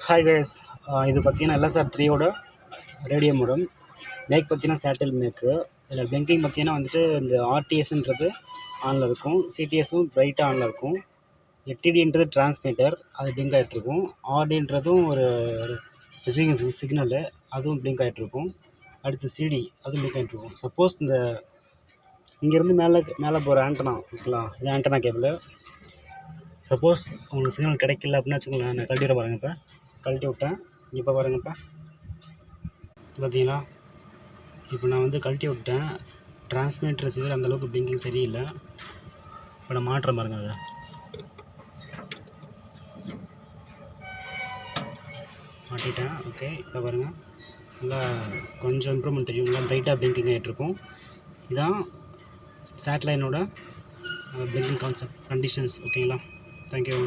Hi guys, இது பார்த்தீங்கன்னா LSR 3யோட radio modem. Make பார்த்தீங்கன்னா சேட்டில் மேக்கு. இதில் பிளிங்கிங் பார்த்தீங்கன்னா வந்துட்டு இந்த ஆர்டிஎஸ்ன்றது ஆனில் இருக்கும், சிடிஎஸும் பிரைட்டாக ஆனில் இருக்கும். எட்டிடின்றது டிரான்ஸ்மிட்டர், அது பிளிங்க் ஆகிட்ருக்கும். ஆர்டின்றதும் ஒரு ரிசீவிங் சிக்னலு, அதுவும் பிளிங்க் ஆகிட்ருக்கும். அடுத்து சிடி, அதுவும் பிளிங்க் ஆகிட்ருக்கும். சப்போஸ் இந்த இங்கேருந்து மேலே போகிற ஆண்டனா ஓகேங்களா, இது ஆண்டனா கேபிள். சப்போஸ் உங்களுக்கு சிக்னல் கிடைக்கல அப்படின்னா வச்சுக்கோங்களேன், நான் கழட்டி விட பாருங்கள். இப்போ கழட்டி விட்டேன், இப்போ பாருங்கப்பா பார்த்தீங்களா. இப்போ நான் வந்து கழட்டி விட்டேன், டிரான்ஸ்மிட் ரிசீவர் அந்தளவுக்கு பிளிங்கிங் சரியில்லை. இப்போ நான் மாட்டுறேன் பாருங்கள், அதை மாட்டிட்டேன். ஓகே, இப்போ பாருங்கள், நல்லா கொஞ்சம் இம்ப்ரூவ்மெண்ட் தெரியுங்களா, பிரைட்டாக பிளிங்கிங் ஆகிட்ருக்கும். இதுதான் சேட்டலைனோட பிளிங்கிங் கான்செப்ட் கண்டிஷன்ஸ். ஓகேங்களா, தேங்க்யூ.